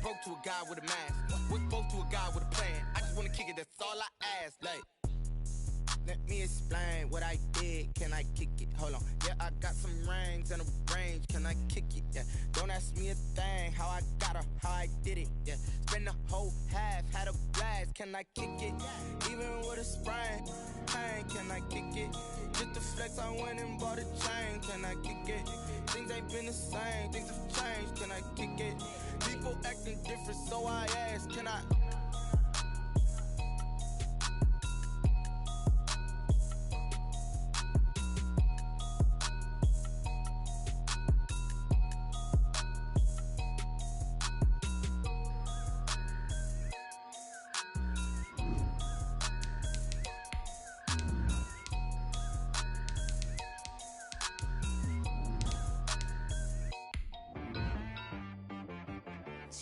broke to a guy with a mask. Was broke to a guy with a plan. I just wanna kick it, that's all I ask. Like, let me explain what I did. Can I kick it? Hold on. Yeah, I got some rings and a range. Can I kick it? Yeah. Don't ask me a thing. How I got her, how I did it. Yeah. Spend the whole half, had a blast. Can I kick it? Even with a sprain. Pain, can I kick it? Just to flex, I went and bought a chain. Can I kick it? Things ain't been the same. Things have changed. Can I kick it? People acting different, so I ask. Can I?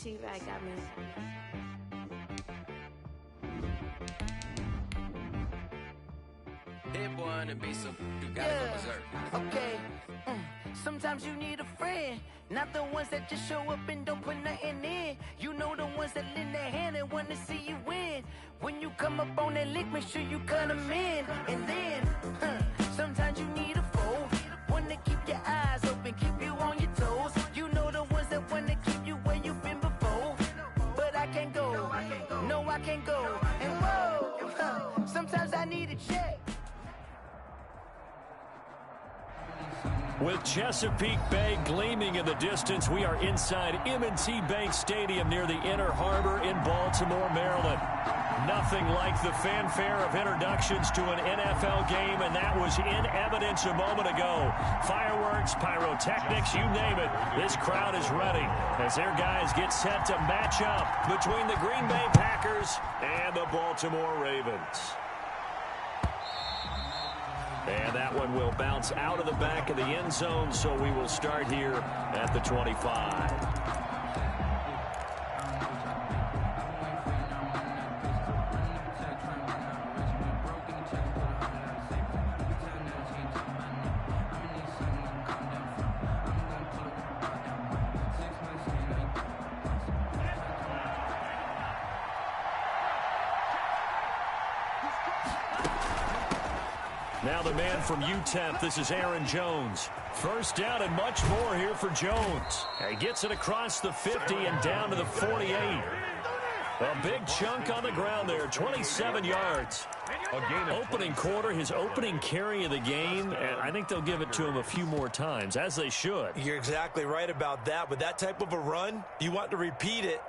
She-Rag got me. Hit one and be so you gotta go berserk. Okay. Sometimes you need a friend, not the ones that just show up and don't put nothing in. You know the ones that lend their hand and want to see you win. When you come up on that lick, make sure you cut them in. And then, sometimes you need a foe, one to keep your eyes open, keep you on your toes. You know the ones that want to keep you where you've been before. But I can't go, no I can't go. And whoa, sometimes I need a check. With Chesapeake Bay gleaming in the distance, we are inside M&T Bank Stadium near the Inner Harbor in Baltimore, Maryland. Nothing like the fanfare of introductions to an NFL game, and that was in evidence a moment ago. Fireworks, pyrotechnics, you name it. This crowd is ready as their guys get set to match up between the Green Bay Packers and the Baltimore Ravens. And that one will bounce out of the back of the end zone, so we will start here at the 25. Now the man from UTEP, this is Aaron Jones. First down and much more here for Jones. He gets it across the 50 and down to the 48. A big chunk on the ground there, 27 yards. Opening quarter, his opening carry of the game, and I think they'll give it to him a few more times, as they should. You're exactly right about that. With that type of a run, you want to repeat it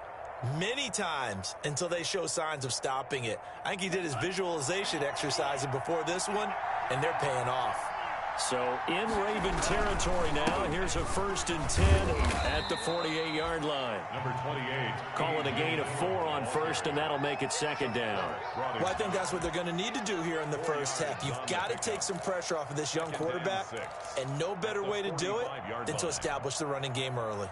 many times until they show signs of stopping it. I think he did his visualization exercise before this one, and they're paying off. So in Raven territory now, here's a 1st and 10 at the 48-yard line. Number 28. Call it a gain of 4 on first, and that'll make it second down. Well, I think that's what they're going to need to do here in the first half. You've got to take some pressure off of this young quarterback, and no better way to do it than to establish the running game early.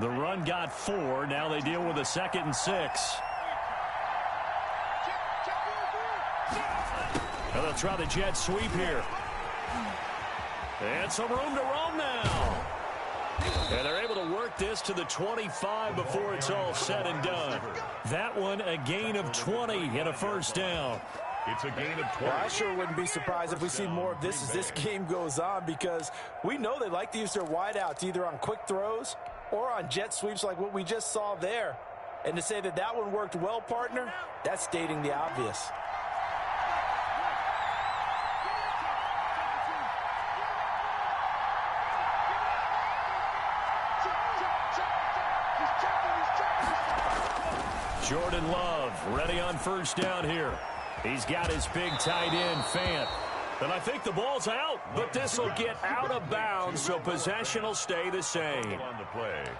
The run got 4. Now they deal with a 2nd and 6. Now they'll try the jet sweep here. And some room to roam now. And they're able to work this to the 25 before it's all said and done. That one a gain of 20 and a first down. It's a gain of 20. Well, I sure wouldn't be surprised if we see more of this as this game goes on, because we know they like to use their wideouts either on quick throws or on jet sweeps like what we just saw there. And to say that that one worked well, partner, that's stating the obvious. Jordan Love ready on first down here. He's got his big tight end, Fant. And I think the ball's out, but this will get out of bounds, so possession will stay the same.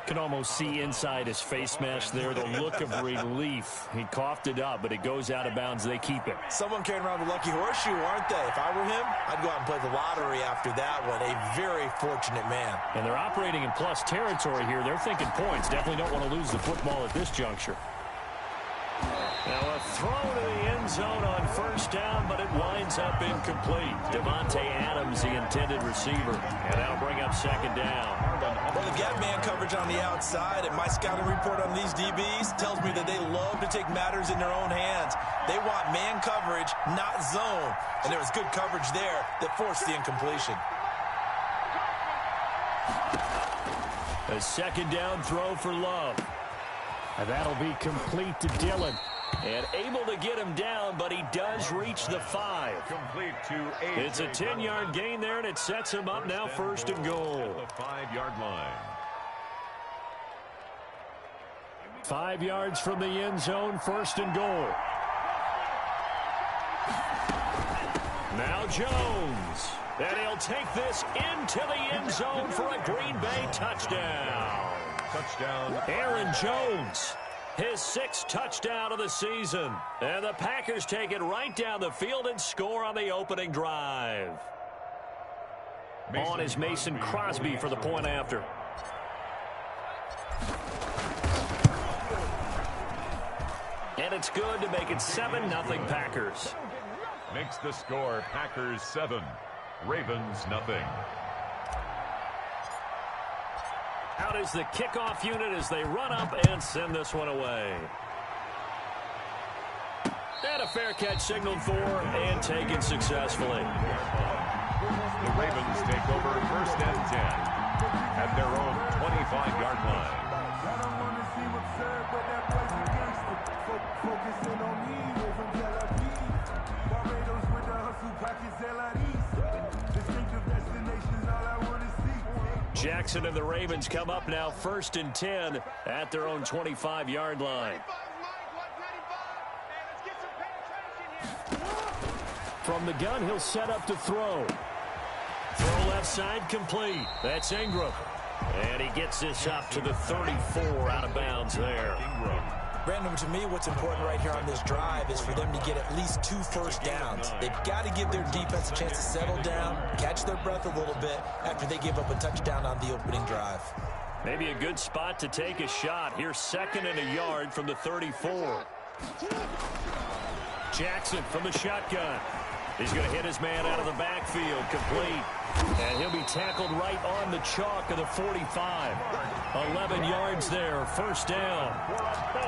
Can almost see inside his face mask there the look of relief. He coughed it up, but it goes out of bounds. They keep it. Someone carrying around the lucky horseshoe, aren't they? If I were him, I'd go out and play the lottery after that one. A very fortunate man. And they're operating in plus territory here. They're thinking points. Definitely don't want to lose the football at this juncture. Now a throw to the end zone on first down, but it winds up incomplete. Devontae Adams, the intended receiver. And that'll bring up second down. Well, they got man coverage on the outside, and my scouting report on these DBs tells me that they love to take matters in their own hands. They want man coverage, not zone. And there was good coverage there that forced the incompletion. A second down throw for Love. And that'll be complete to Dillon. And able to get him down, but he does reach the 5. Complete to 8. It's a 10-yard gain there, and it sets him up now first and goal. At the 5-yard line. 5 yards from the end zone, first and goal. Now Jones. And he'll take this into the end zone for a Green Bay touchdown. Touchdown. Aaron Jones, his 6th touchdown of the season. And the Packers take it right down the field and score on the opening drive. On is Mason Crosby for the point after. And it's good to make it 7-0 Packers. Makes the score Packers 7, Ravens nothing. Out is the kickoff unit as they run up and send this one away. And a fair catch signaled for and taken successfully. The Ravens take over first and 10 at their own 25-yard line. Jackson and the Ravens come up now first and 10 at their own 25-yard line. From the gun, he'll set up to throw. Throw left side complete. That's Ingram. And he gets this up to the 34 out of bounds there. Brandon, to me, what's important right here on this drive is for them to get at least 2 first downs. They've got to give their defense a chance to settle down, catch their breath a little bit after they give up a touchdown on the opening drive. Maybe a good spot to take a shot. Here's 2nd and a yard from the 34. Jackson from the shotgun. He's going to hit his man out of the backfield, complete. And he'll be tackled right on the chalk of the 45. 11 yards there, first down.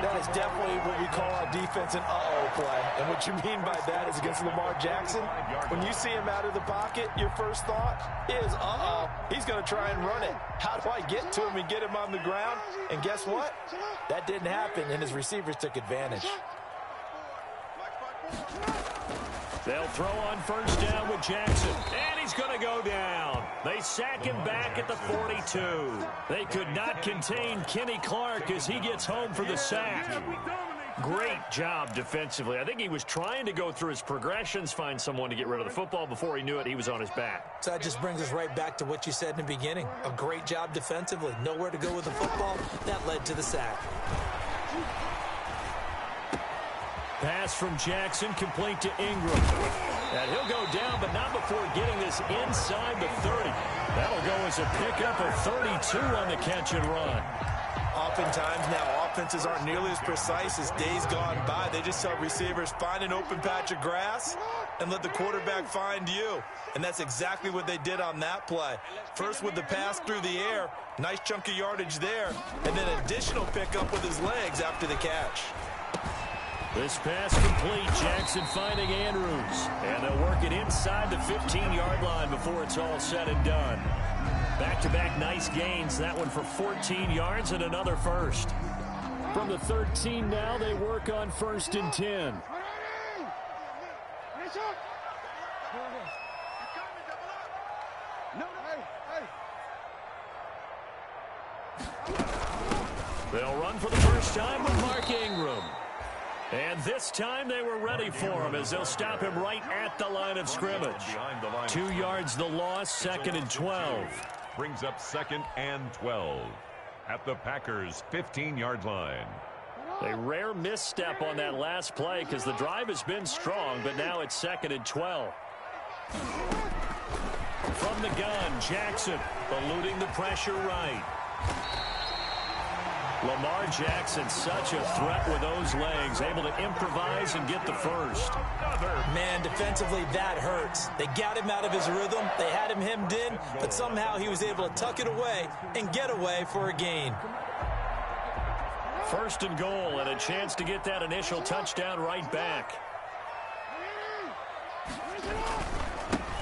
That is definitely what we call our defense an uh-oh play. And what you mean by that is against Lamar Jackson, when you see him out of the pocket, your first thought is, uh-oh, he's going to try and run it. How do I get to him and get him on the ground? And guess what? That didn't happen, and his receivers took advantage. They'll throw on first down with Jackson. And he's going to go down. They sack him back at the 42. They could not contain Kenny Clark as he gets home for the sack. Great job defensively. I think he was trying to go through his progressions, find someone to get rid of the football. Before he knew it, he was on his back. So that just brings us right back to what you said in the beginning. A great job defensively. Nowhere to go with the football. That led to the sack. Pass from Jackson, complete to Ingram. And he'll go down, but not before getting this inside the 30. That'll go as a pickup of 32 on the catch and run. Oftentimes now, offenses aren't nearly as precise as days gone by. They just tell receivers, find an open patch of grass and let the quarterback find you. And that's exactly what they did on that play. First with the pass through the air, nice chunk of yardage there, and then additional pickup with his legs after the catch. This pass complete. Jackson finding Andrews. And they'll work it inside the 15-yard line before it's all said and done. Back-to-back nice gains. That one for 14 yards and another first. From the 13 now, they work on first and 10. They'll run for the first time with Mark Ingram. And this time they were ready for him as they'll stop him right at the line of scrimmage. 2 yards the loss, 2nd and 12. Brings up 2nd and 12 at the Packers' 15-yard line. A rare misstep on that last play because the drive has been strong, but now it's 2nd and 12. From the gun, Jackson eluding the pressure right. Lamar Jackson, such a threat with those legs, able to improvise and get the first. Man, defensively, that hurts. They got him out of his rhythm. They had him hemmed in, but somehow he was able to tuck it away and get away for a gain. First and goal, and a chance to get that initial touchdown right back.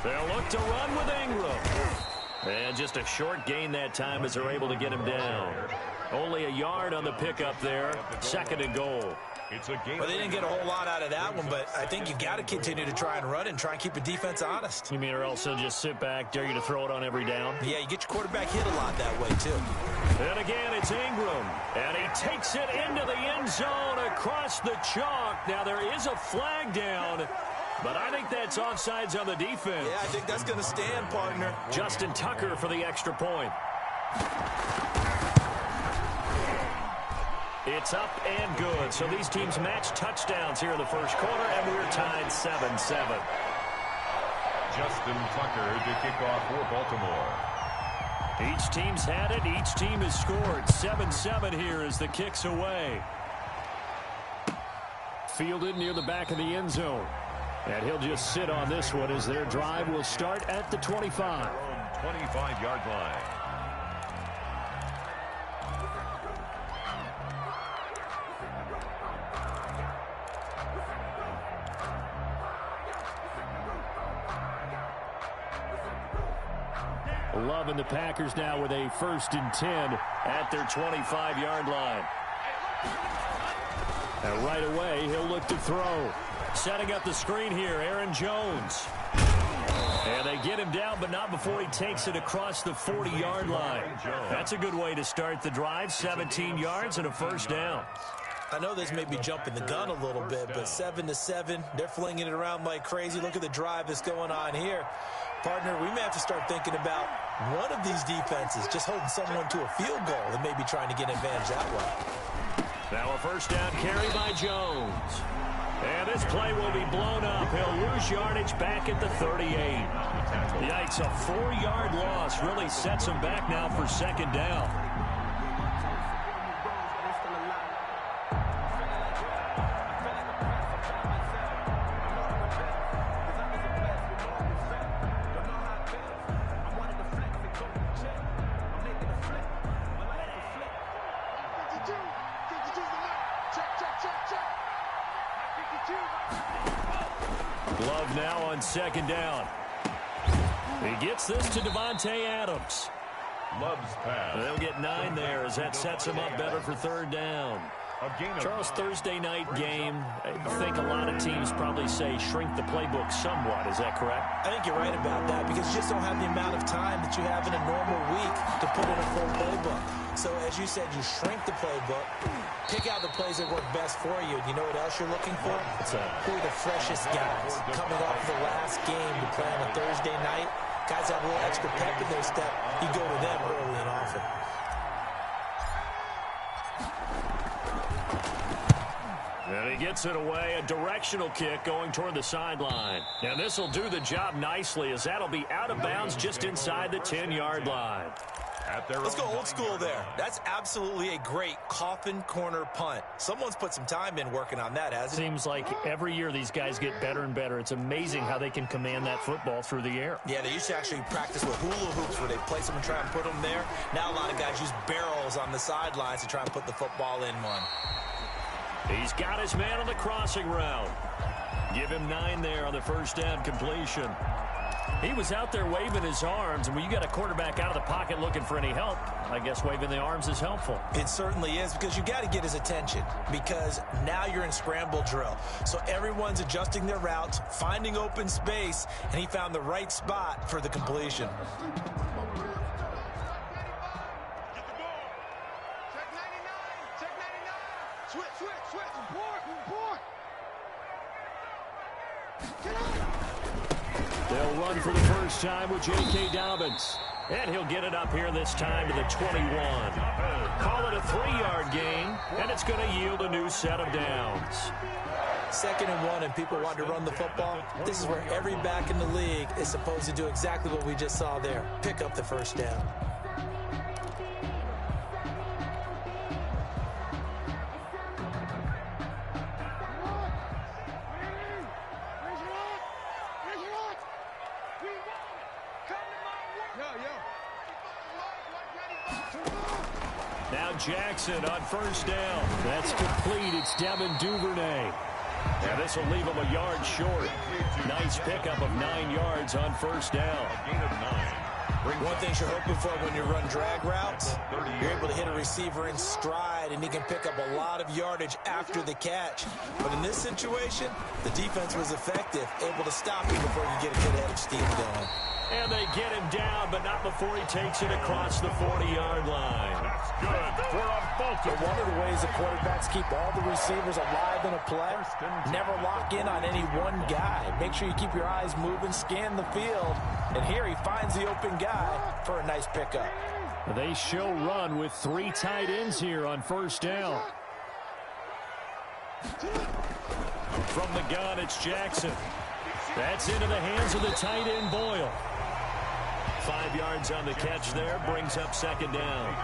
They'll look to run with Ingram. And just a short gain that time as they're able to get him down. Only a yard on the pickup there. Second and goal. Well, they didn't get a whole lot out of that one, but I think you've got to continue to try and run and try and keep the defense honest. You mean or else they'll just sit back, dare you to throw it on every down? Yeah, you get your quarterback hit a lot that way, too. And again, it's Ingram. And he takes it into the end zone across the chalk. Now, there is a flag down, but I think that's offsides on the defense. Yeah, I think that's going to stand, partner. Justin Tucker for the extra point. It's up and good. So these teams match touchdowns here in the first quarter, and we're tied 7-7. Justin Tucker to kick off for Baltimore. Each team's had it. Each team has scored. 7-7 here as the kick's away. Fielded near the back of the end zone. And he'll just sit on this one as their drive will start at the 25. 25-yard line. Love and the Packers now with a 1st and 10 at their 25-yard line. And right away, he'll look to throw. Setting up the screen here, Aaron Jones. And they get him down, but not before he takes it across the 40-yard line. That's a good way to start the drive. 17 yards and a first down. I know this may be jumping the gun a little bit, but 7-7, they're flinging it around like crazy. Look at the drive that's going on here. Partner, we may have to start thinking about one of these defenses just holding someone to a field goal and maybe trying to get an advantage that way. Now a first down carry by Jones. And this play will be blown up. He'll lose yardage back at the 38. Yikes, a 4-yard loss really sets him back now for second down. Love now on second down. He gets this to Devontae Adams. Love's pass. They'll get 9 there as that sets him up better for third down. Charles, Thursday night game, I think a lot of teams probably say shrink the playbook somewhat. Is that correct? I think you're right about that because you just don't have the amount of time that you have in a normal week to put in a full playbook. So as you said, you shrink the playbook, pick out the plays that work best for you. You know what else you're looking for? Who are the freshest guys coming off the last game to play on a Thursday night? Guys have a little extra pep in their step. You go to them early and often. And he gets it away, a directional kick going toward the sideline. And this will do the job nicely as that'll be out of bounds just inside the 10-yard line. Let's go old school there. That's absolutely a great coffin corner punt. Someone's put some time in working on that, hasn't it? Seems like every year these guys get better and better. It's amazing how they can command that football through the air. Yeah, they used to actually practice with hula hoops where they place them and try and put them there. Now a lot of guys use barrels on the sidelines to try and put the football in one. He's got his man on the crossing route. Give him 9 there on the first down completion. He was out there waving his arms, and when you got a quarterback out of the pocket looking for any help, I guess waving the arms is helpful. It certainly is because you got to get his attention because now you're in scramble drill. So everyone's adjusting their routes, finding open space, and he found the right spot for the completion. They'll run for the first time with J.K. Dobbins. And he'll get it up here this time to the 21. Call it a 3-yard gain, and it's going to yield a new set of downs. 2nd and 1, and people want to run the football. This is where every back in the league is supposed to do exactly what we just saw there. Pick up the first down. Now Jackson on first down. That's complete. It's Devin Duvernay. And this will leave him a yard short. Nice pickup of 9 yards on first down. Gain of 9. One thing you're hoping for when you run drag routes, you're able to hit a receiver in stride, and he can pick up a lot of yardage after the catch. But in this situation, the defense was effective, able to stop him before he could get a good head of steam going. And they get him down, but not before he takes it across the 40-yard line. That's good for a Baltimore. But one of the ways the quarterbacks keep all the receivers alive in a play, never lock in on any one guy. Make sure you keep your eyes moving, scan the field. And here he finds the open guy for a nice pickup. They show run with 3 tight ends here on first down. From the gun, it's Jackson. That's into the hands of the tight end, Boyle. 5 yards on the catch there, brings up second down.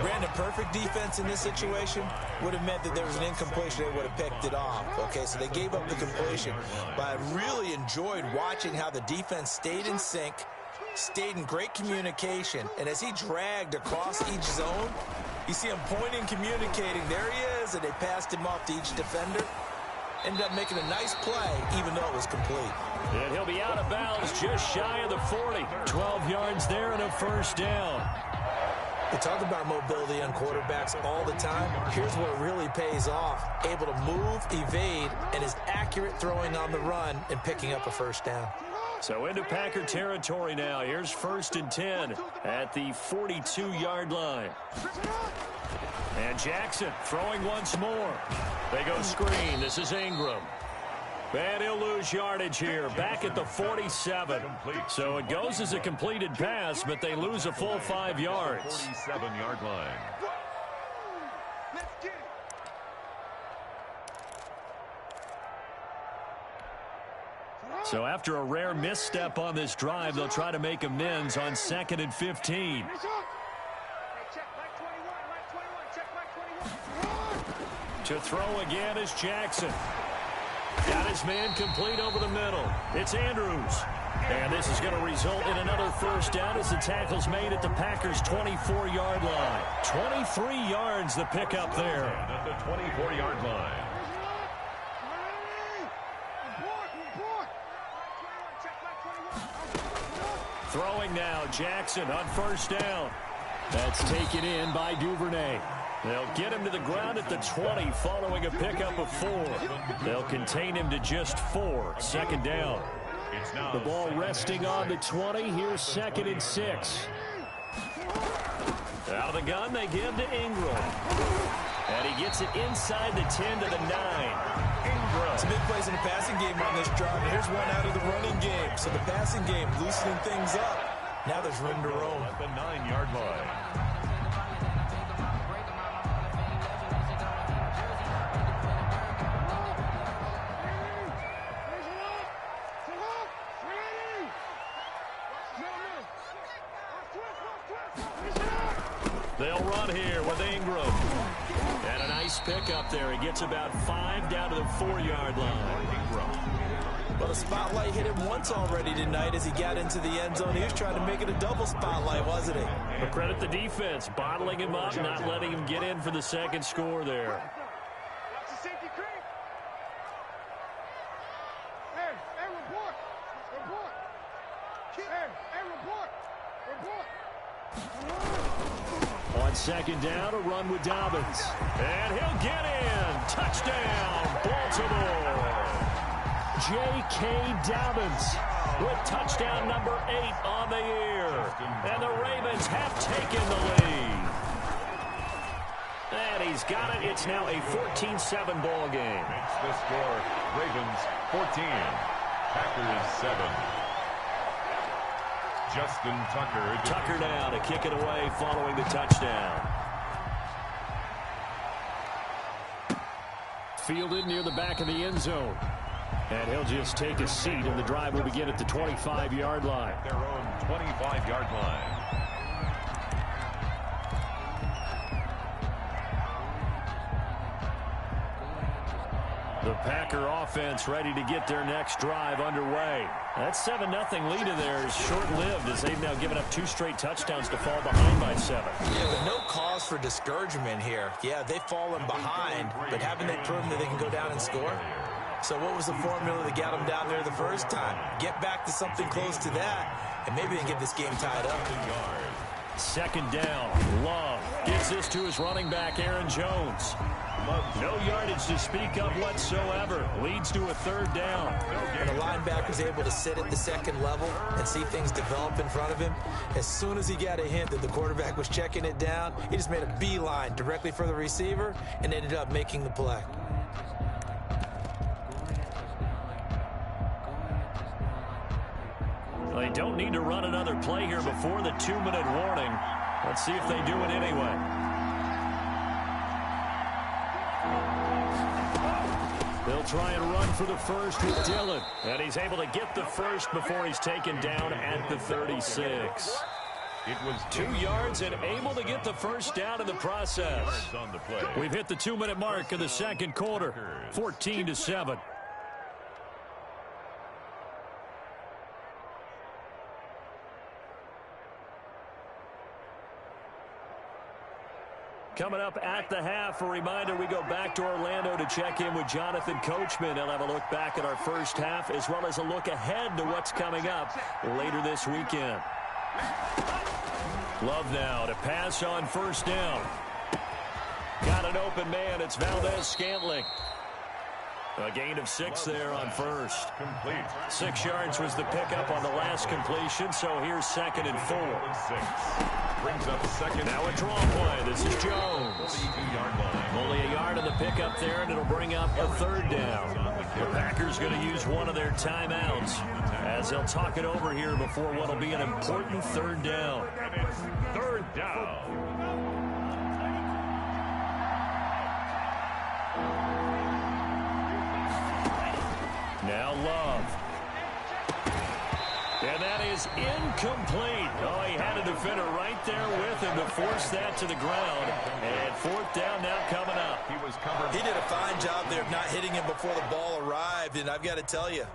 Brandon, perfect defense in this situation would have meant that there was an incompletion. They would have picked it off. Okay, so they gave up the completion. But I really enjoyed watching how the defense stayed in sync, stayed in great communication, and as he dragged across each zone, you see him pointing, communicating. There he is, and they passed him off to each defender. Ended up making a nice play, even though it was complete. And he'll be out of bounds just shy of the 40. 12 yards there and a first down. We talk about mobility on quarterbacks all the time. Here's where it really pays off. Able to move, evade, and is accurate throwing on the run and picking up a first down. So into Packer territory now. Here's 1st and 10 at the 42-yard line. And Jackson throwing once more. They go screen. This is Ingram. And he'll lose yardage here. Back at the 47. So it goes as a completed pass, but they lose a full 5 yards. 47-yard line. So after a rare misstep on this drive, they'll try to make amends on 2nd and 15. To throw again is Jackson. Got his man complete over the middle. It's Andrews. And this is going to result in another first down as the tackle's made at the Packers' 24-yard line. 23 yards the pickup there. At the 24-yard line. Throwing now, Jackson on first down. That's taken in by Duvernay. They'll get him to the ground at the 20 following a pickup of 4. They'll contain him to just 4. Second down. The ball resting on the 20. Here's 2nd and 6. Out of the gun, they give to Ingram. And he gets it inside the 10 to the 9. Ingram. Some big plays in the passing game on this drive. Here's one out of the running game. So the passing game loosening things up. Now there's room to roam. At the 9-yard line. They'll run here with Ingram. And a nice pickup there. He gets about 5 down to the 4-yard line. Ingram. Well, the spotlight hit him once already tonight as he got into the end zone. He was trying to make it a double spotlight, wasn't he? But credit the defense, bottling him up, not letting him get in for the second score there. On second down, a run with Dobbins. And he'll get in. Touchdown, Baltimore. J.K. Dobbins with touchdown number 8 on the year. And the Ravens have taken the lead. And he's got it. It's now a 14-7 ball game. Makes the score. Ravens 14. Packers 7. Justin Tucker. Tucker now to kick it away following the touchdown. Fielded near the back of the end zone. And he'll just take a seat, and the drive will begin at the 25-yard line. Their own 25-yard line. The Packer offense ready to get their next drive underway. That 7-0 lead of theirs short-lived as they've now given up 2 straight touchdowns to fall behind by 7. Yeah, but no cause for discouragement here. Yeah, they've fallen behind, but haven't they proven that they can go down and score? So what was the formula that got them down there the first time? Get back to something close to that, and maybe they can get this game tied up. 2nd down. Love gives this to his running back, Aaron Jones. No yardage to speak of whatsoever. Leads to a 3rd down. And the linebacker's able to sit at the 2nd level and see things develop in front of him. As soon as he got a hint that the quarterback was checking it down, he just made a beeline directly for the receiver and ended up making the play. They don't need to run another play here before the 2-minute warning. Let's see if they do it anyway. They'll try and run for the first with Dillon. And he's able to get the first before he's taken down at the 36. It was 2 yards and able to get the first down in the process. We've hit the 2-minute mark of the 2nd quarter. 14-7. Coming up at the half, a reminder, we go back to Orlando to check in with Jonathan Coachman. He'll have a look back at our first half as well as a look ahead to what's coming up later this weekend. Love now to pass on 1st down. Got an open man. It's Valdez-Scantling. A gain of 6 there on 1st. complete. 6 yards was the pickup on the last completion, so here's 2nd and 4. 6. Brings up 2nd. Now a draw play. This is Jones. 42-yard line. Only a yard on the pickup there, and it'll bring up a 3rd down. The Packers going to use one of their timeouts as they'll talk it over here before what will be an important 3rd down. And it's 3rd down. Now Love. And that is incomplete. Oh, he had a defender right there with him to force that to the ground. And 4th down now coming up. He was covered. He did a fine job there of not hitting him before the ball arrived, and I've got to tell you,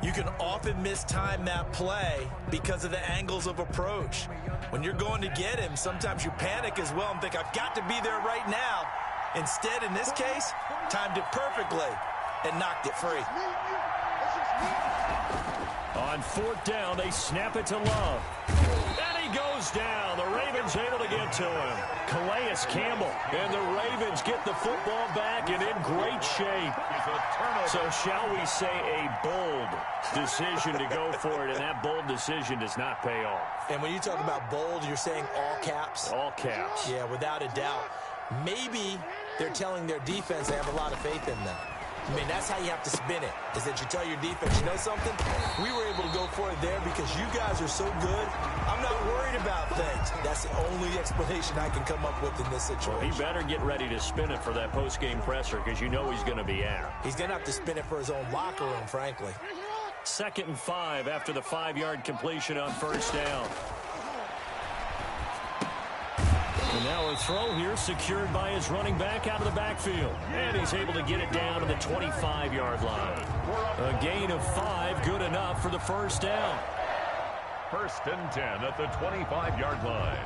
you can often mistime that play because of the angles of approach. When you're going to get him, sometimes you panic as well and think, I've got to be there right now. Instead, in this case, timed it perfectly and knocked it free. On 4th down, they snap it to Love. And he goes down. The Ravens able to get to him. Calais Campbell. And the Ravens get the football back and in great shape. So shall we say a bold decision to go for it, and that bold decision does not pay off. And when you talk about bold, you're saying all caps? All caps. Yeah, without a doubt. Maybe they're telling their defense they have a lot of faith in them. I mean, that's how you have to spin it, is that you tell your defense, you know something? We were able to go for it there because you guys are so good. I'm not worried about things. That's the only explanation I can come up with in this situation. He better get ready to spin it for that post-game presser because you know he's going to be out. He's going to have to spin it for his own locker room, frankly. 2nd and 5 after the 5-yard completion on 1st down. And now a throw here secured by his running back out of the backfield. And he's able to get it down to the 25-yard line. A gain of 5, good enough for the 1st down. 1st and 10 at the 25-yard line.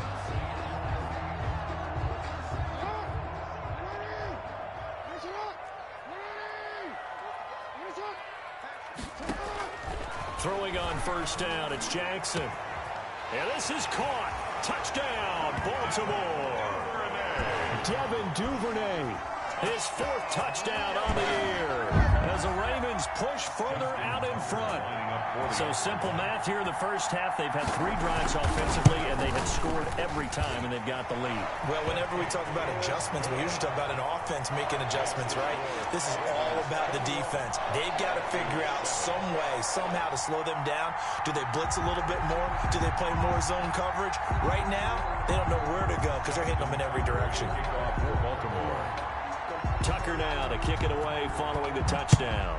Throwing on 1st down, it's Jackson. And this is caught. Touchdown, Baltimore. Devin Duvernay, his 4th touchdown on the year as the Ravens push further out in front. So simple math here in the first half. They've had 3 drives offensively, and they had scored every time, and they've got the lead. Well, whenever we talk about adjustments, we usually talk about an offense making adjustments, right? This is all about the defense. They've got to figure out some way, somehow to slow them down. Do they blitz a little bit more? Do they play more zone coverage? Right now, they don't know where to go because they're hitting them in every direction. For Baltimore. Tucker now to kick it away following the touchdown.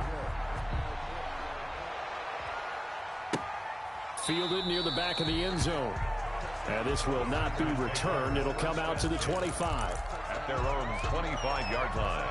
Fielded near the back of the end zone. And this will not be returned. It'll come out to the 25. At their own 25-yard line.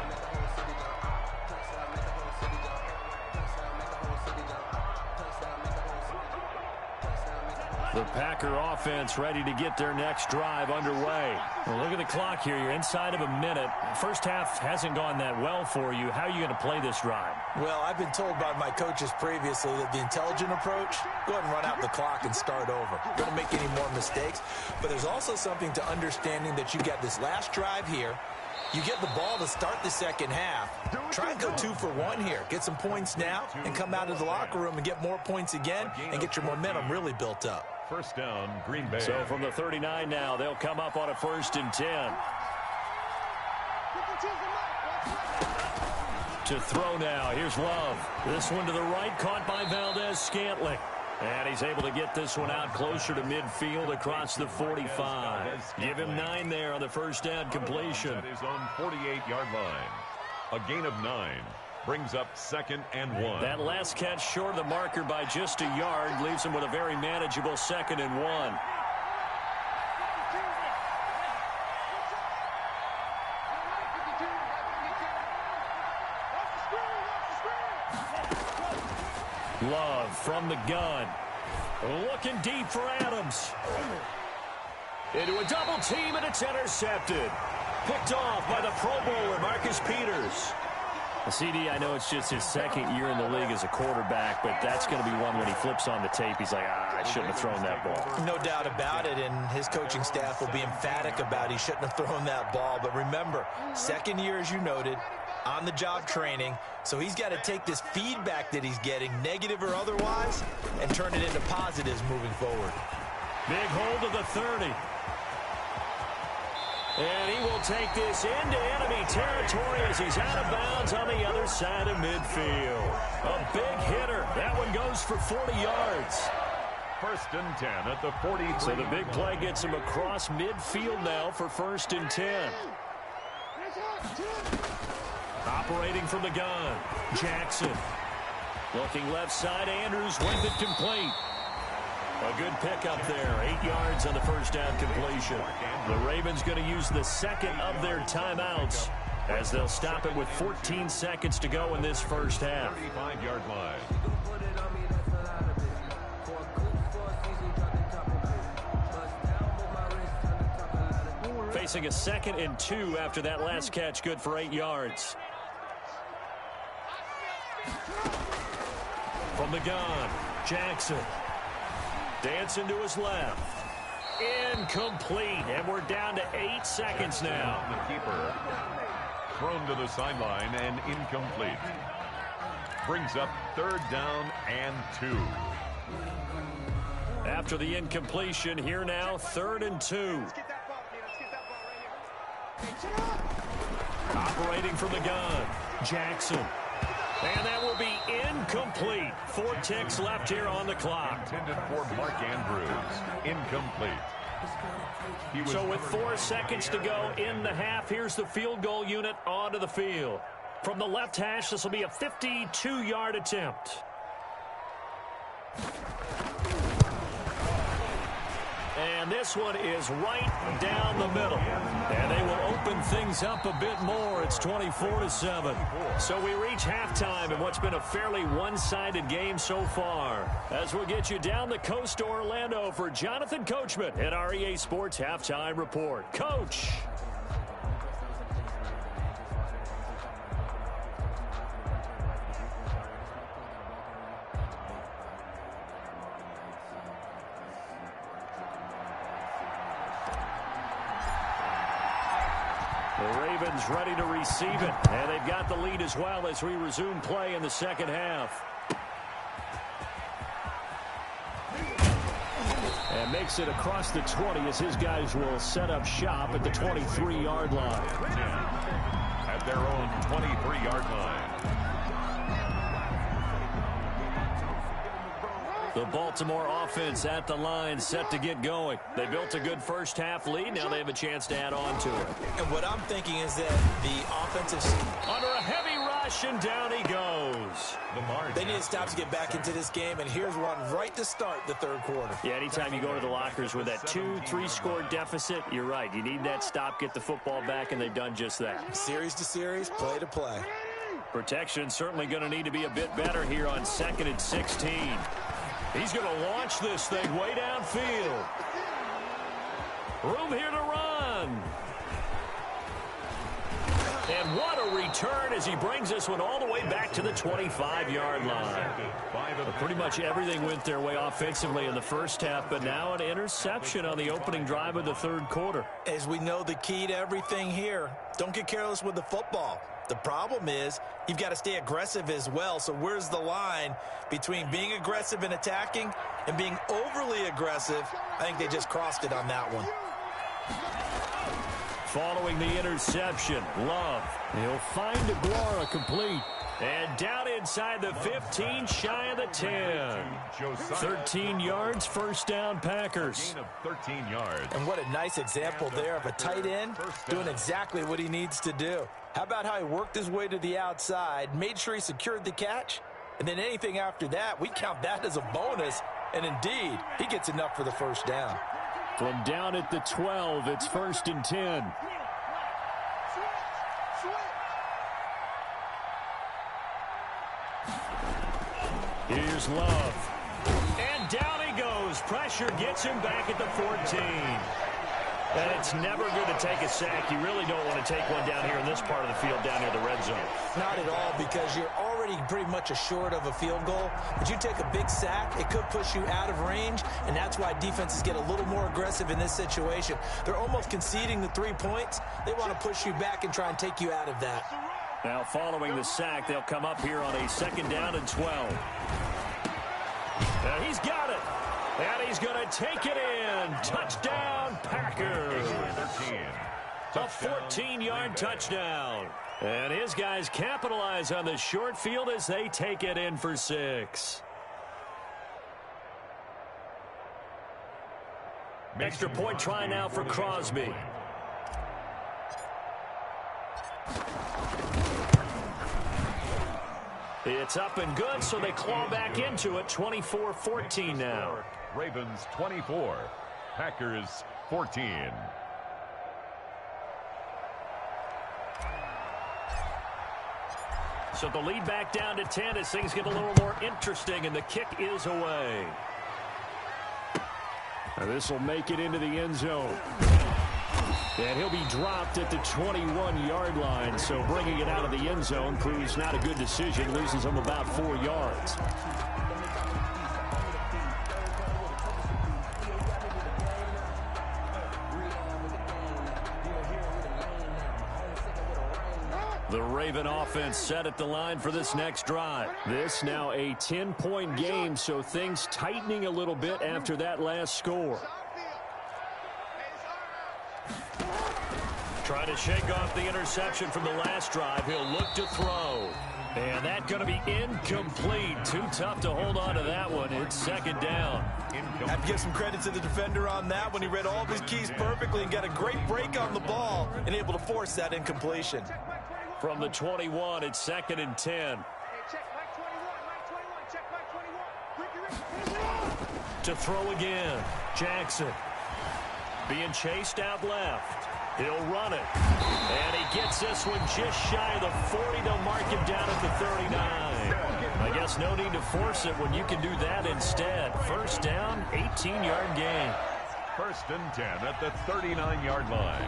The Packer offense ready to get their next drive underway. Well, look at the clock here. You're inside of a minute. First half hasn't gone that well for you. How are you going to play this drive? Well, I've been told by my coaches previously that the intelligent approach, go ahead and run out the clock and start over. Don't make any more mistakes. But there's also something to understanding that you got this last drive here. You get the ball to start the second half. Try and go 2 for 1 here. Get some points now and come out of the locker room and get more points again and get your momentum really built up. First down, Green Bay. So from the 39 now, they'll come up on a 1st and 10. To throw now, here's Love. This one to the right, caught by Valdez-Scantling. And he's able to get this one out closer to midfield across the 45. Give him 9 there on the first down completion. At his own 48-yard line. A gain of 9. Brings up 2nd and 1. That last catch short of the marker by just a yard leaves him with a very manageable 2nd and 1. Love from the gun. Looking deep for Adams. Into a double team, and it's intercepted. Picked off by the Pro Bowler, Marcus Peters. CD, I know it's just his 2nd year in the league as a quarterback, but that's going to be one when he flips on the tape. He's like, I shouldn't have thrown that ball. No doubt about it, and his coaching staff will be emphatic about he shouldn't have thrown that ball. But remember, 2nd year, as you noted, on-the-job training, so he's got to take this feedback that he's getting, negative or otherwise, and turn it into positives moving forward. Big hold of the 30. And he will take this into enemy territory as he's out of bounds on the other side of midfield. A big hitter. That one goes for 40 yards. 1st and 10 at the 43. So the big play gets him across midfield now for 1st and 10. Operating from the gun, Jackson. Looking left side, Andrews wins it complete. A good pickup there, 8 yards on the first down completion. The Ravens going to use the 2nd of their timeouts as they'll stop it with 14 seconds to go in this first half. 35-yard line. Facing a 2nd and 2 after that last catch, good for 8 yards. From the gun, Jackson. Dancing to his left. Incomplete. And we're down to 8 seconds now. The keeper. Thrown to the sideline and incomplete. Brings up 3rd down and 2. After the incompletion, here now, 3rd and 2. Operating from the gun, Jackson. And that will be incomplete. 4 ticks left here on the clock. Intended for Mark Andrews. Incomplete. So with 4 seconds to go in the half, here's the field goal unit onto the field. From the left hash, this will be a 52-yard attempt. And this one is right down the middle. And they will open things up a bit more. It's 24-7. So we reach halftime in what's been a fairly one-sided game so far. As we'll get you down the coast to Orlando for Jonathan Coachman at our EA Sports Halftime Report. Coach. The Ravens ready to receive it, and they've got the lead as well as we resume play in the second half. And makes it across the 20 as his guys will set up shop at the 23-yard line. At their own 23-yard line. The Baltimore offense at the line set to get going. They built a good first half lead. Now they have a chance to add on to it. And what I'm thinking is that the offensive... Under a heavy rush, and down he goes. They need to stop to get back into this game, and here's one right to start the 3rd quarter. Yeah, anytime you go to the lockers with that 2-3 score deficit, you're right. You need that stop, get the football back, and they've done just that. Series to series, play to play. Protection certainly going to need to be a bit better here on 2nd and 16. He's going to launch this thing way downfield. Room here to run. And what a return as he brings this one all the way back to the 25-yard line. Pretty much everything went their way offensively in the first half, but now an interception on the opening drive of the third quarter. As we know, the key to everything here, don't get careless with the football. The problem is you've got to stay aggressive as well. So where's the line between being aggressive and attacking and being overly aggressive? I think they just crossed it on that one. Following the interception, Love. He'll find Aguara complete. And down inside the 15, shy of the 10. 13 yards, first down, Packers. 13 yards. And what a nice example there of a tight end doing exactly what he needs to do. How about how he worked his way to the outside, made sure he secured the catch, and then anything after that, we count that as a bonus. And indeed, he gets enough for the first down. From down at the 12, it's 1st and 10. Here's Love. And down he goes. Pressure gets him back at the 14. And it's never good to take a sack. You really don't want to take one down here in this part of the field, down near the red zone. Not at all, because you're already pretty much assured of a field goal. But you take a big sack, it could push you out of range, and that's why defenses get a little more aggressive in this situation. They're almost conceding the 3 points. They want to push you back and try and take you out of that. Now following the sack, they'll come up here on a 2nd down and 12. Now he's got it. And he's going to take it in. Touchdown, Packers. A 14-yard touchdown. And his guys capitalize on the short field as they take it in for 6. Extra point try now for Crosby. It's up and good, so they claw back into it. 24-14 now. Ravens 24, Packers 14. So the lead back down to 10 as things get a little more interesting, and the kick is away. Now this will make it into the end zone. And he'll be dropped at the 21-yard line, so bringing it out of the end zone proves not a good decision, loses him about 4 yards. The Raven offense set at the line for this next drive. This now a 10-point game, so things tightening a little bit after that last score. Trying to shake off the interception from the last drive. He'll look to throw. And that's going to be incomplete. Too tough to hold on to that one. It's 2nd down. I have to give some credit to the defender on that when he read all of his keys perfectly and got a great break on the ball and able to force that incompletion. From the 21, it's 2nd and 10. To throw again. Jackson being chased out left. He'll run it. And he gets this one just shy of the 40. They'll mark him down at the 39. I guess no need to force it when you can do that instead. First down, 18-yard gain. 1st and 10 at the 39-yard line.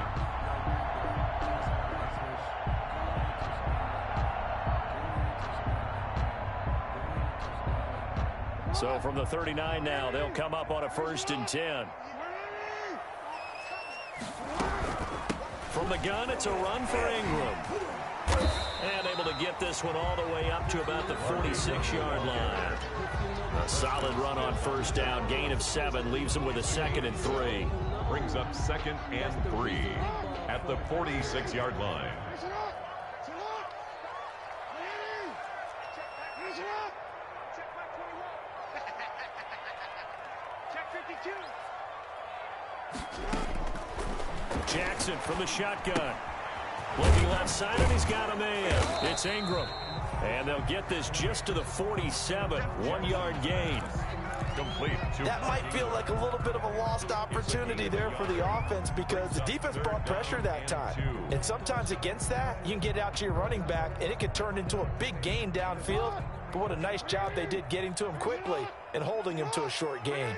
So from the 39 now, they'll come up on a 1st and 10. From the gun, it's a run for Ingram. And able to get this one all the way up to about the 46-yard line. A solid run on 1st down. Gain of 7 leaves him with a 2nd and 3. Brings up 2nd and 3 at the 46-yard line. Jackson from the shotgun. Looking left side, and he's got a man. It's Ingram. And they'll get this just to the 47. 1-yard gain. Complete. That might feel like a little bit of a lost opportunity there for the offense because the defense brought pressure that time. And sometimes against that, you can get out to your running back, and it can turn into a big gain downfield. But what a nice job they did getting to him quickly and holding him to a short gain.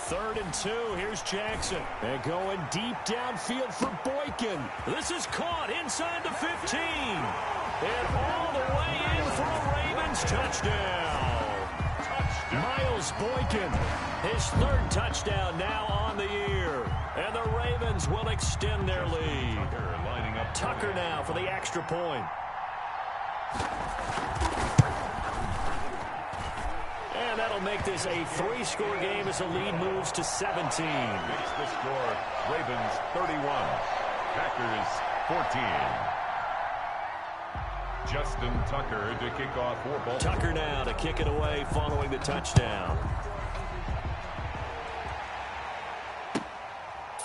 Third and 2. Here's Jackson. And going deep downfield for Boykin. This is caught inside the 15. And all the way in for a Ravens touchdown. Miles Boykin, his third touchdown now on the year. And the Ravens will extend their lead. Tucker now for the extra point. And that'll make this a 3-score game as the lead moves to 17. Makes the score Ravens 31, Packers 14. Justin Tucker to kick off for Baltimore. Tucker now to kick it away following the touchdown.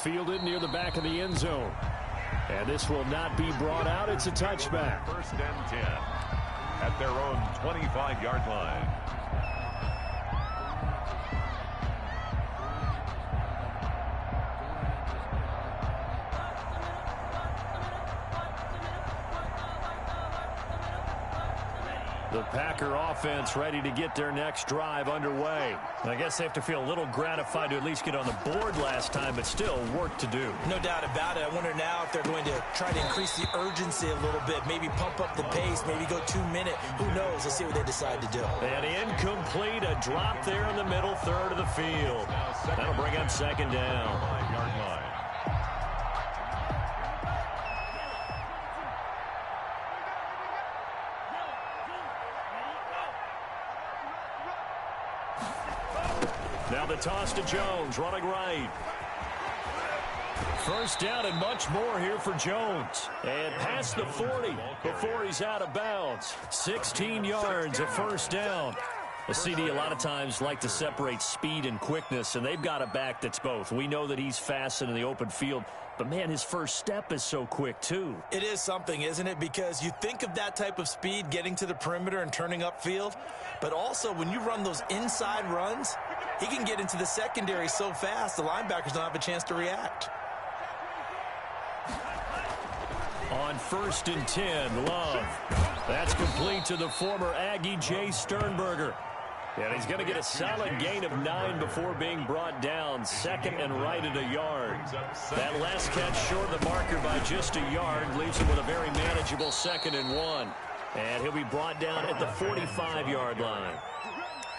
Fielded near the back of the end zone. And this will not be brought out. It's a touchback. First and 10 at their own 25-yard line. The Packer offense ready to get their next drive underway. I guess they have to feel a little gratified to at least get on the board last time, but still work to do. No doubt about it. I wonder now if they're going to try to increase the urgency a little bit, maybe pump up the pace, maybe go 2-minute. Who knows? Let's see what they decide to do. And incomplete, a drop there in the middle third of the field. That'll bring up second down. 5-yard line. Now the toss to Jones, running right. First down and much more here for Jones. And past the 40 before he's out of bounds. 16 yards, a first down. The CD a lot of times like to separate speed and quickness, and they've got a back that's both. We know that he's fast in the open field, but, man, his first step is so quick, too. It is something, isn't it? Because you think of that type of speed getting to the perimeter and turning upfield, but also when you run those inside runs, he can get into the secondary so fast the linebackers don't have a chance to react. On first and 10, Love. That's complete to the former Aggie Jay Sternberger. And he's going to get a solid gain of 9 before being brought down. Second and right at a yard. That last catch short of the marker by just a yard leaves him with a very manageable second and 1. And he'll be brought down at the 45-yard line.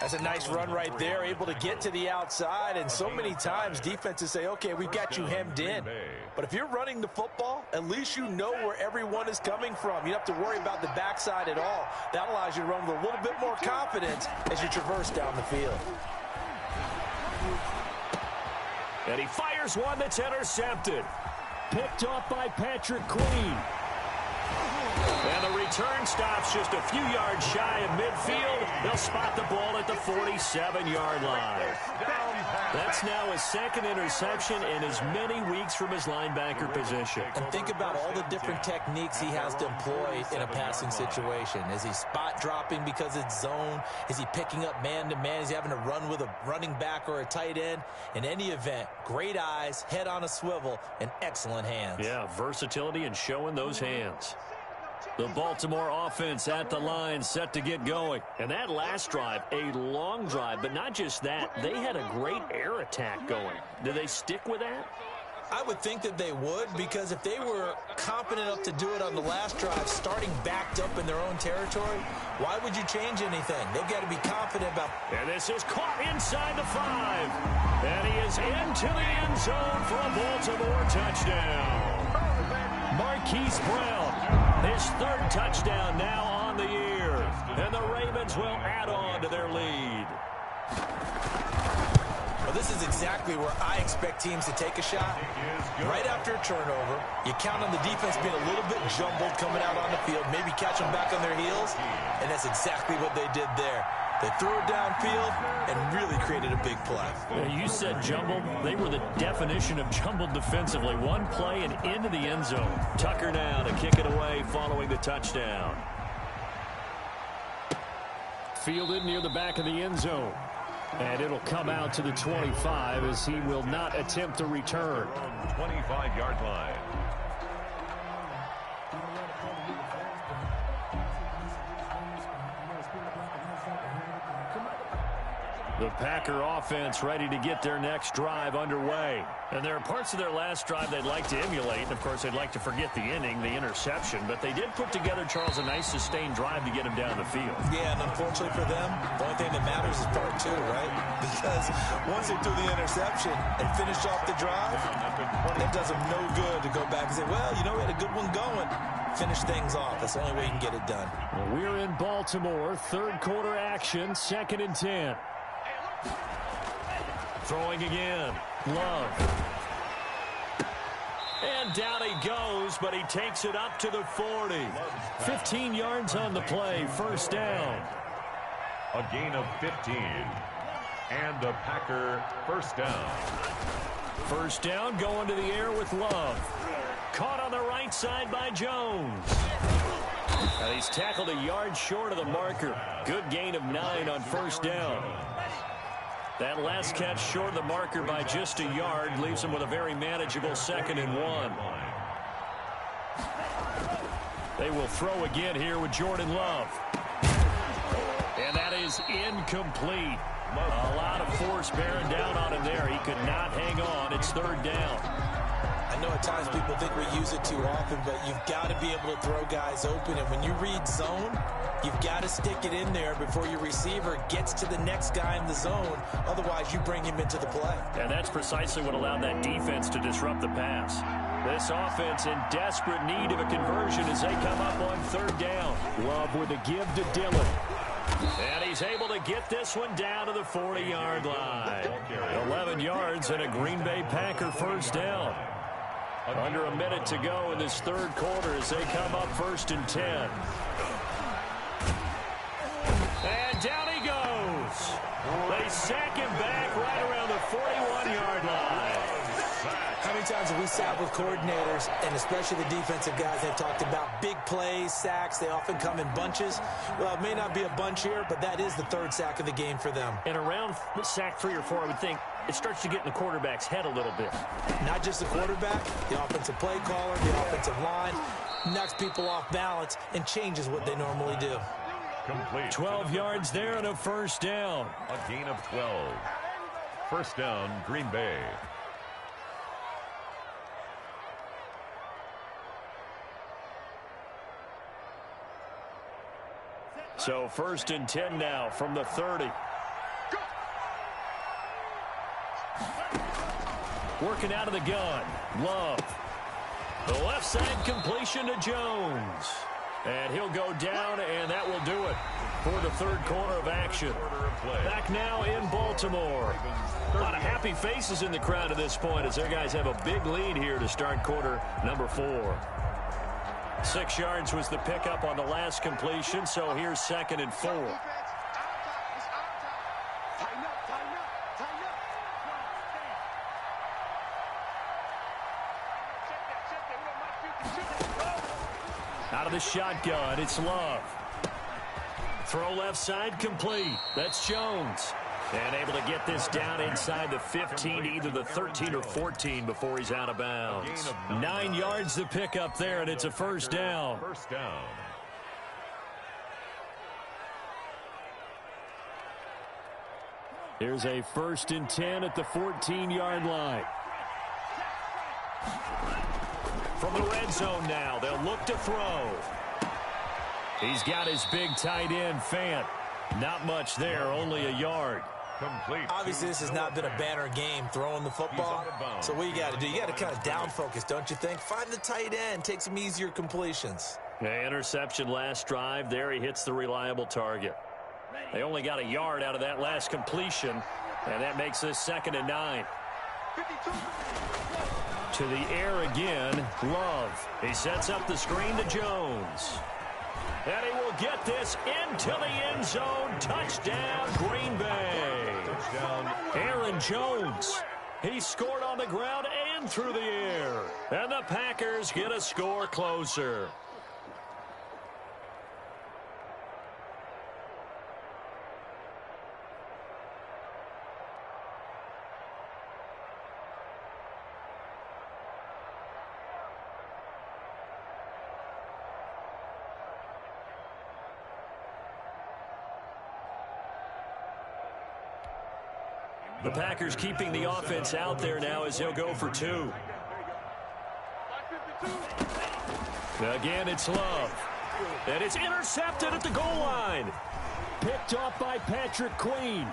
That's a nice run right there, able to get to the outside. And so many times defenses say, okay, we've got you hemmed in. But if you're running the football, at least you know where everyone is coming from. You don't have to worry about the backside at all. That allows you to run with a little bit more confidence as you traverse down the field. And he fires one that's intercepted. Picked off by Patrick Queen. And the return stops just a few yards shy of midfield. They'll spot the ball at the 47-yard line. That's now his second interception in as many weeks from his linebacker position. And think about all the different techniques he has to employ in a passing situation. Is he spot dropping because it's zone? Is he picking up man-to-man? Is he having to run with a running back or a tight end? In any event, great eyes, head on a swivel, and excellent hands. Yeah, versatility and showing those hands. The Baltimore offense at the line, set to get going. And that last drive, a long drive, but not just that. They had a great air attack going. Do they stick with that? I would think that they would, because if they were confident enough to do it on the last drive, starting backed up in their own territory, why would you change anything? They've got to be confident about... And this is caught inside the 5. And he is into the end zone for a Baltimore touchdown. Marquise Brown, his third touchdown now on the year. And the Ravens will add on to their lead. Well, this is exactly where I expect teams to take a shot. Right after a turnover, you count on the defense being a little bit jumbled coming out on the field, maybe catch them back on their heels, and that's exactly what they did there. They threw it downfield and really created a big play. You said jumbled. They were the definition of jumbled defensively. One play and into the end zone. Tucker now to kick it away following the touchdown. Fielded near the back of the end zone. And it'll come out to the 25 as he will not attempt a return. 25-yard line. The Packer offense ready to get their next drive underway. And there are parts of their last drive they'd like to emulate. And, of course, they'd like to forget the inning, the interception. But they did put together, Charles, a nice sustained drive to get him down the field. Yeah, and unfortunately for them, the only thing that matters is part two, right? Because once they threw the interception and finished off the drive, it does them no good to go back and say, well, you know, we had a good one going. Finish things off. That's the only way you can get it done. Well, we're in Baltimore. Third quarter action, 2nd and 10. Throwing again. Love. And down he goes, but he takes it up to the 40. 15 yards on the play. First down. A gain of 15. And the Packer first down. First down going to the air with Love. Caught on the right side by Jones. And he's tackled a yard short of the marker. Good gain of 9 on first down. That last catch short of the marker by just a yard leaves him with a very manageable 2nd and 1. They will throw again here with Jordan Love. And that is incomplete. A lot of force bearing down on him there. He could not hang on. It's 3rd down. I know at times people think we use it too often, but you've got to be able to throw guys open. And when you read zone, you've got to stick it in there before your receiver gets to the next guy in the zone. Otherwise, you bring him into the play. And that's precisely what allowed that defense to disrupt the pass. This offense in desperate need of a conversion as they come up on 3rd down. Love with a give to Dillon. And he's able to get this one down to the 40-yard line. 11 yards and a Green Bay Packer first down. Under a minute to go in this 3rd quarter as they come up 1st and 10. And down he goes. They sack him back right around the 41-yard line. How many times have we sat with coordinators, and especially the defensive guys, they've talked about big plays, sacks. They often come in bunches. Well, it may not be a bunch here, but that is the 3rd sack of the game for them. And around sack 3 or 4, I would think, it starts to get in the quarterback's head a little bit. Not just the quarterback, the offensive play caller, the offensive line, knocks people off balance and changes what they normally do. Complete. 12 yards there and a first down. A gain of 12. First down, Green Bay. So 1st and 10 now from the 30. Working out of the gun. Love. The left side completion to Jones. And he'll go down, and that will do it for the 3rd quarter of action. Back now in Baltimore. A lot of happy faces in the crowd at this point as their guys have a big lead here to start quarter number 4. 6 yards was the pickup on the last completion, so here's 2nd and 4. Out of the shotgun, it's Love. Throw left side complete. That's Jones. And able to get this down inside the 15, either the 13 or 14 before he's out of bounds. 9 yards the pickup there, and it's a first down. First down. Here's a 1st and 10 at the 14-yard line. From the red zone now, they'll look to throw. He's got his big tight end, Fant. Not much there, only a yard. Complete. Obviously, this has not been a banner game throwing the football. So what you got to do, you got to kind of down focus, don't you think? Find the tight end, take some easier completions. Yeah, interception last drive. There he hits the reliable target. They only got a yard out of that last completion, and that makes this 2nd and 9. To the air again, Love. He sets up the screen to Jones. And he will get this into the end zone. Touchdown, Green Bay. Touchdown. Aaron Jones. He scored on the ground and through the air. And the Packers get a score closer. The Packers keeping the offense out there now as he'll go for 2. Again, it's Love. And it's intercepted at the goal line. Picked off by Patrick Queen.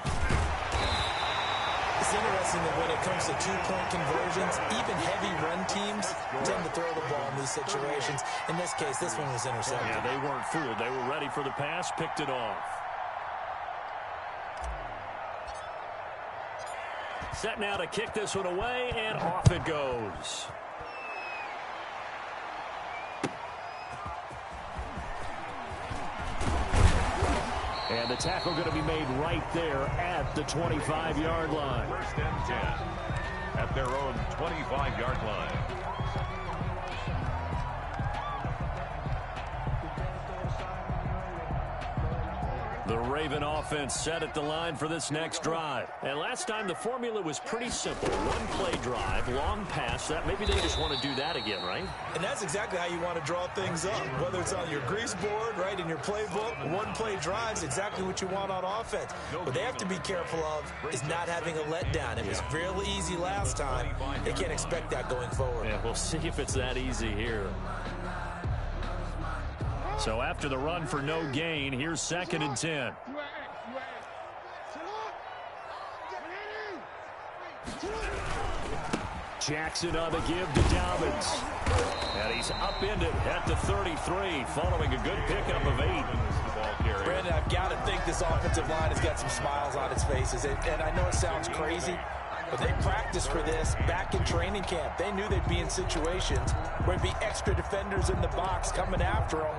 It's interesting that when it comes to two-point conversions, even heavy run teams tend to throw the ball in these situations. In this case, this one was intercepted. Yeah, they weren't fooled. They were ready for the pass, picked it off. Set now to kick this one away, and off it goes. And the tackle going to be made right there at the 25-yard line. First and 10 at their own 25-yard line. The Raven offense set at the line for this next drive. And last time the formula was pretty simple. One-play drive, long pass. That maybe they just want to do that again, right? And that's exactly how you want to draw things up. Whether it's on your grease board, right, in your playbook, one-play drives exactly what you want on offense. What they have to be careful of is not having a letdown. It was fairly easy last time. They can't expect that going forward. Yeah, we'll see if it's that easy here. So after the run for no gain, here's 2nd and 10. Jackson on the give to Dobbins. And he's upended at the 33 following a good pickup of 8. Brandon, I've got to think this offensive line has got some smiles on its faces. And I know it sounds crazy, but they practiced for this back in training camp. They knew they'd be in situations where there'd be extra defenders in the box coming after them,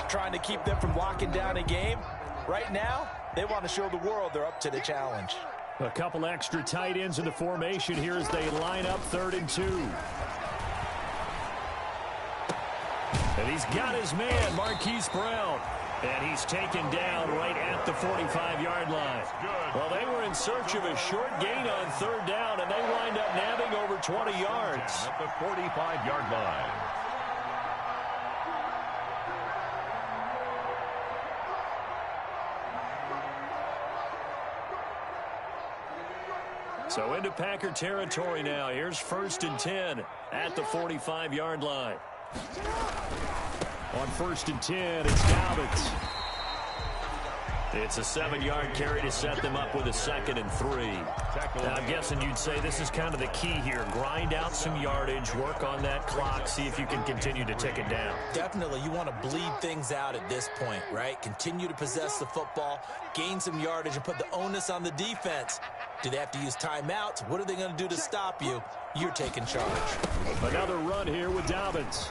trying to keep them from locking down a game. Right now, they want to show the world they're up to the challenge. A couple extra tight ends in the formation here as they line up 3rd and 2. And he's got his man, Marquise Brown. And he's taken down right at the 45-yard line. Well, they were in search of a short gain on 3rd down, and they wind up nabbing over 20 yards. At the 45-yard line. So into Packer territory now. Here's 1st and 10 at the 45-yard line. On 1st and 10, it's Dobbins. It's a 7-yard carry to set them up with a 2nd and 3. Now, I'm guessing you'd say this is kind of the key here. Grind out some yardage, work on that clock, see if you can continue to tick it down. Definitely, you want to bleed things out at this point, right? Continue to possess the football, gain some yardage, and put the onus on the defense. Do they have to use timeouts? What are they going to do to stop you? You're taking charge. Another run here with Dobbins.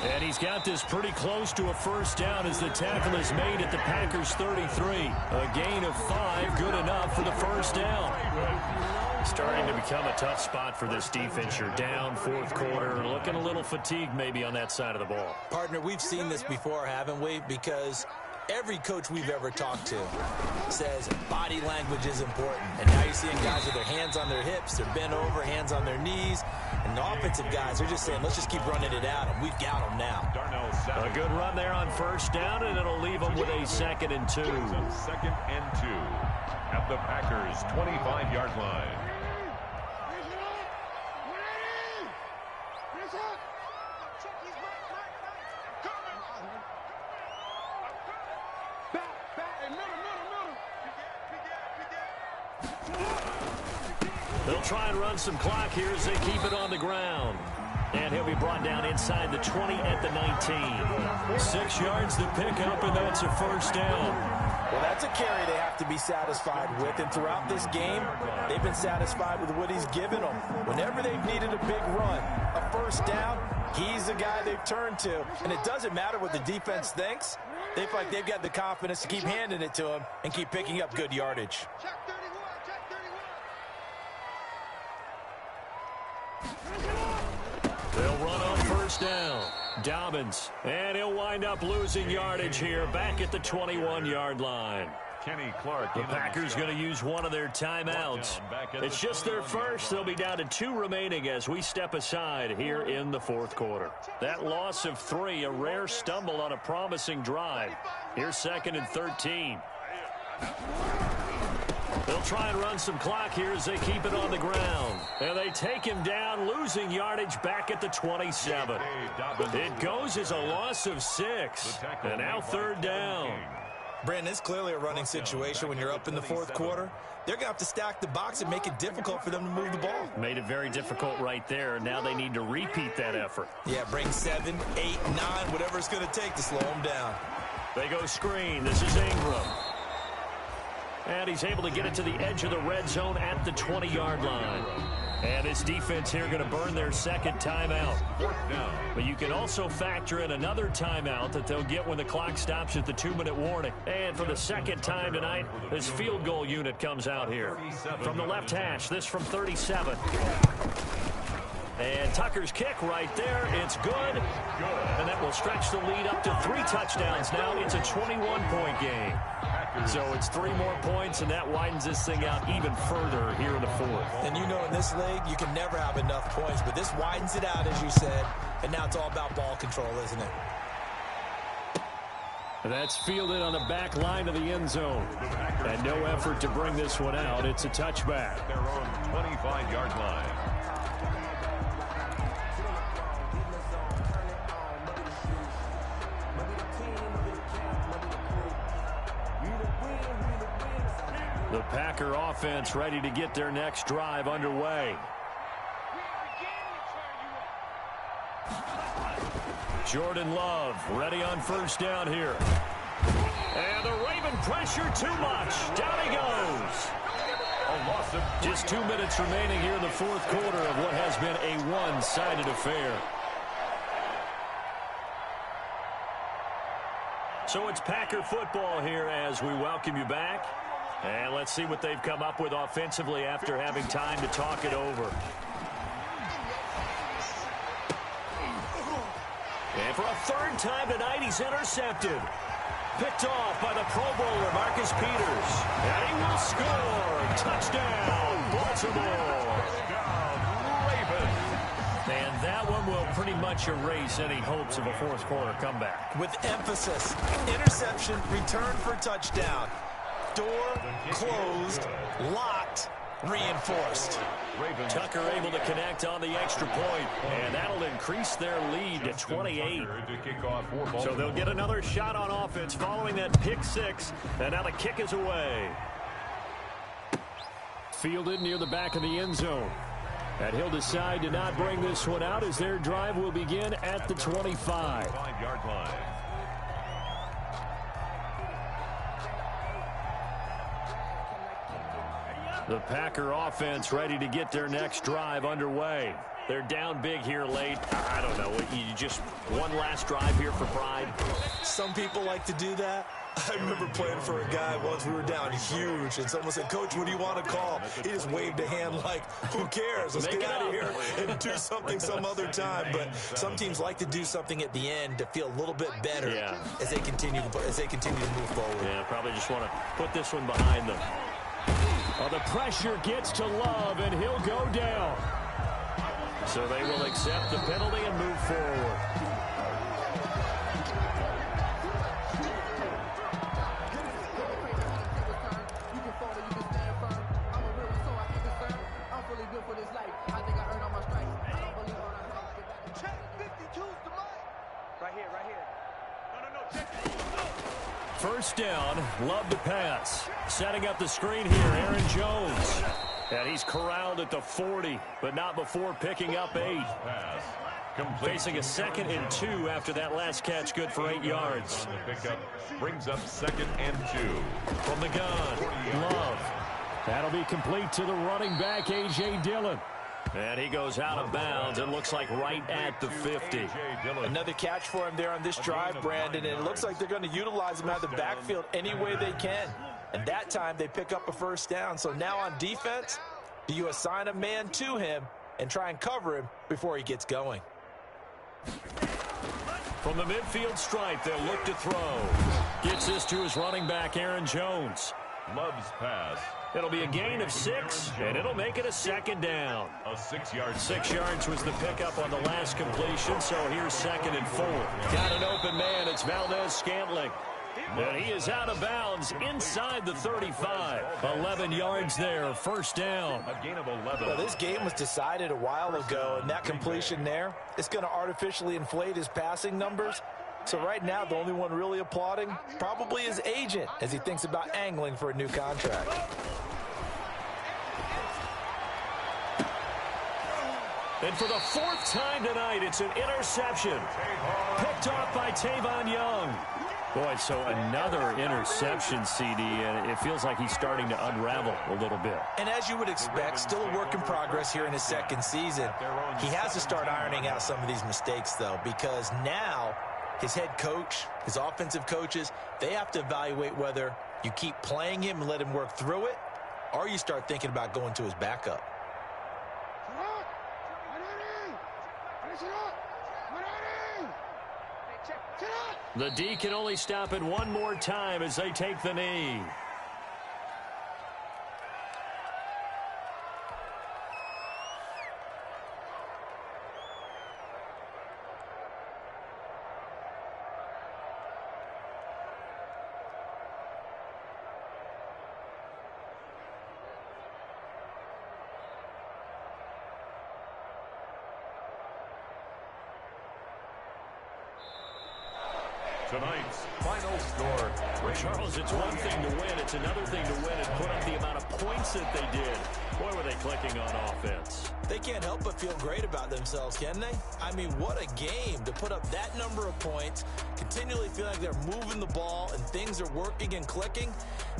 And he's got this pretty close to a 1st down as the tackle is made at the Packers 33. A gain of 5, good enough for the 1st down. Starting to become a tough spot for this defense. You're down 4th quarter, looking a little fatigued maybe on that side of the ball. Partner, we've seen this before, haven't we? Because every coach we've ever talked to says body language is important. And now you're seeing guys with their hands on their hips, they're bent over, hands on their knees. And the offensive guys are just saying, let's just keep running it out, and we've got them now. A good run there on 1st down, and it'll leave them with a 2nd and 2. 2nd and 2 at the Packers' 25-yard line. They'll try and run some clock here as they keep it on the ground. And he'll be brought down inside the 20 at the 19. 6 yards to pick up, and that's a 1st down. Well, that's a carry they have to be satisfied with. And throughout this game, they've been satisfied with what he's given them. Whenever they've needed a big run, a 1st down, he's the guy they've turned to. And it doesn't matter what the defense thinks. They feel like they've got the confidence to keep handing it to him and keep picking up good yardage. They'll run on 1st down. Dobbins. And he'll wind up losing yardage here back at the 21-yard line. Kenny Clark. The Packers going to use one of their timeouts. It's just their first. They'll be down to 2 remaining as we step aside here in the 4th quarter. That loss of 3, a rare stumble on a promising drive. Here's 2nd and 13. They'll try and run some clock here as they keep it on the ground. And they take him down, losing yardage back at the 27. It goes as a loss of 6. And now third down. Brandon, it's clearly a running situation when you're up in the fourth quarter. They're going to have to stack the box and make it difficult for them to move the ball. Made it very difficult right there. Now they need to repeat that effort. Yeah, bring 7, 8, 9, whatever it's going to take to slow them down. They go screen. This is Ingram. And he's able to get it to the edge of the red zone at the 20-yard line. And this defense here going to burn their second timeout. But you can also factor in another timeout that they'll get when the clock stops at the 2-minute warning. And for the second time tonight, this field goal unit comes out here. From the left hash, this from 37. And Tucker's kick right there. It's good. And that will stretch the lead up to 3 touchdowns now. It's a 21-point game. So it's 3 more points, and that widens this thing out even further here in the fourth. And you know in this league, you can never have enough points, but this widens it out, as you said, and now it's all about ball control, isn't it? That's fielded on the back line of the end zone. And no effort to bring this one out. It's a touchback. Their own 25-yard line. The Packer offense ready to get their next drive underway. Jordan Love ready on first down here. And the Raven pressure too much. Down he goes. Just 2 minutes remaining here in the fourth quarter of what has been a one-sided affair. So it's Packer football here as we welcome you back. And let's see what they've come up with offensively after having time to talk it over. And for a third time tonight, he's intercepted. Picked off by the Pro Bowler, Marcus Peters. And he will score. Touchdown, Baltimore. And that one will pretty much erase any hopes of a fourth quarter comeback. With emphasis, interception, return for touchdown. Door closed, locked, reinforced. Tucker able to connect on the extra point, and that'll increase their lead to 28. So they'll get another shot on offense following that pick 6, and now the kick is away. Fielded near the back of the end zone. And he'll decide to not bring this one out as their drive will begin at the 25. 5-yard line. The Packer offense ready to get their next drive underway. They're down big here late. I don't know. You just one last drive here for pride. Some people like to do that. I remember playing for a guy once. We were down huge, and someone said, "Coach, what do you want to call?" He just waved a hand like, "Who cares? Let's get out of here and do something some other time." But some teams like to do something at the end to feel a little bit better as they continue to move forward. Yeah, probably just want to put this one behind them. Oh, the pressure gets to Love, and he'll go down. So they will accept the penalty and move forward. First down, Love to pass. Setting up the screen here, Aaron Jones. And he's corralled at the 40, but not before picking up 8. Facing a 2nd and 2 after that last catch, good for 8 yards. The pickup brings up 2nd and 2. From the gun, Love. That'll be complete to the running back, A.J. Dillon. And he goes out of bounds. It looks like right at the 50. Another catch for him there on this drive, Brandon, and it looks like they're going to utilize him out of the backfield any way they can. And that time they pick up a first down. So now on defense, do you assign a man to him and try and cover him before he gets going? From the midfield stripe, they'll look to throw. Gets this to his running back, Aaron Jones. Love's pass. It'll be a gain of 6, and it'll make it a 2nd down. A 6-yard. 6 yards was the pickup on the last completion, so here's 2nd and 4. Got an open man. It's Valdez Scantling. And he is out of bounds inside the 35. 11 yards there, first down. A gain of 11. Well, this game was decided a while ago, and that completion there, it's going to artificially inflate his passing numbers. So right now, the only one really applauding probably his agent as he thinks about angling for a new contract. And for the fourth time tonight, it's an interception. Picked off by Tavon Young. Boy, so another interception, CD, and it feels like he's starting to unravel a little bit. And as you would expect, still a work in progress here in his second season. He has to start ironing out some of these mistakes, though, because now his head coach, his offensive coaches, they have to evaluate whether you keep playing him and let him work through it, or you start thinking about going to his backup. The D can only stop it one more time as they take the knee. Tonight's final score. Charles, it's one thing to win. It's another thing to win and put up the amount of points that they did. Boy, were they clicking on offense. They can't help but feel great about themselves, can they? I mean, what a game to put up that number of points, continually feel like they're moving the ball and things are working and clicking.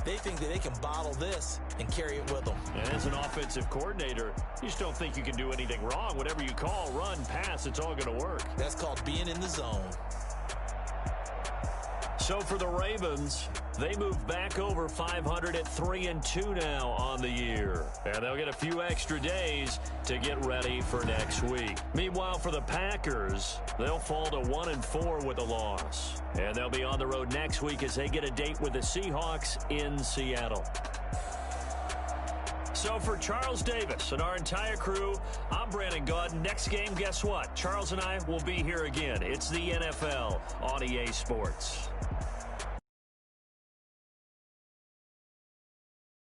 They think that they can bottle this and carry it with them. And as an offensive coordinator, you just don't think you can do anything wrong. Whatever you call, run, pass, it's all going to work. That's called being in the zone. So for the Ravens, they move back over 500 at 3-2 now on the year. And they'll get a few extra days to get ready for next week. Meanwhile, for the Packers, they'll fall to 1-4 with a loss. And they'll be on the road next week as they get a date with the Seahawks in Seattle. So for Charles Davis and our entire crew, I'm Brandon Gaudin. Next game, guess what? Charles and I will be here again. It's the NFL on EA Sports.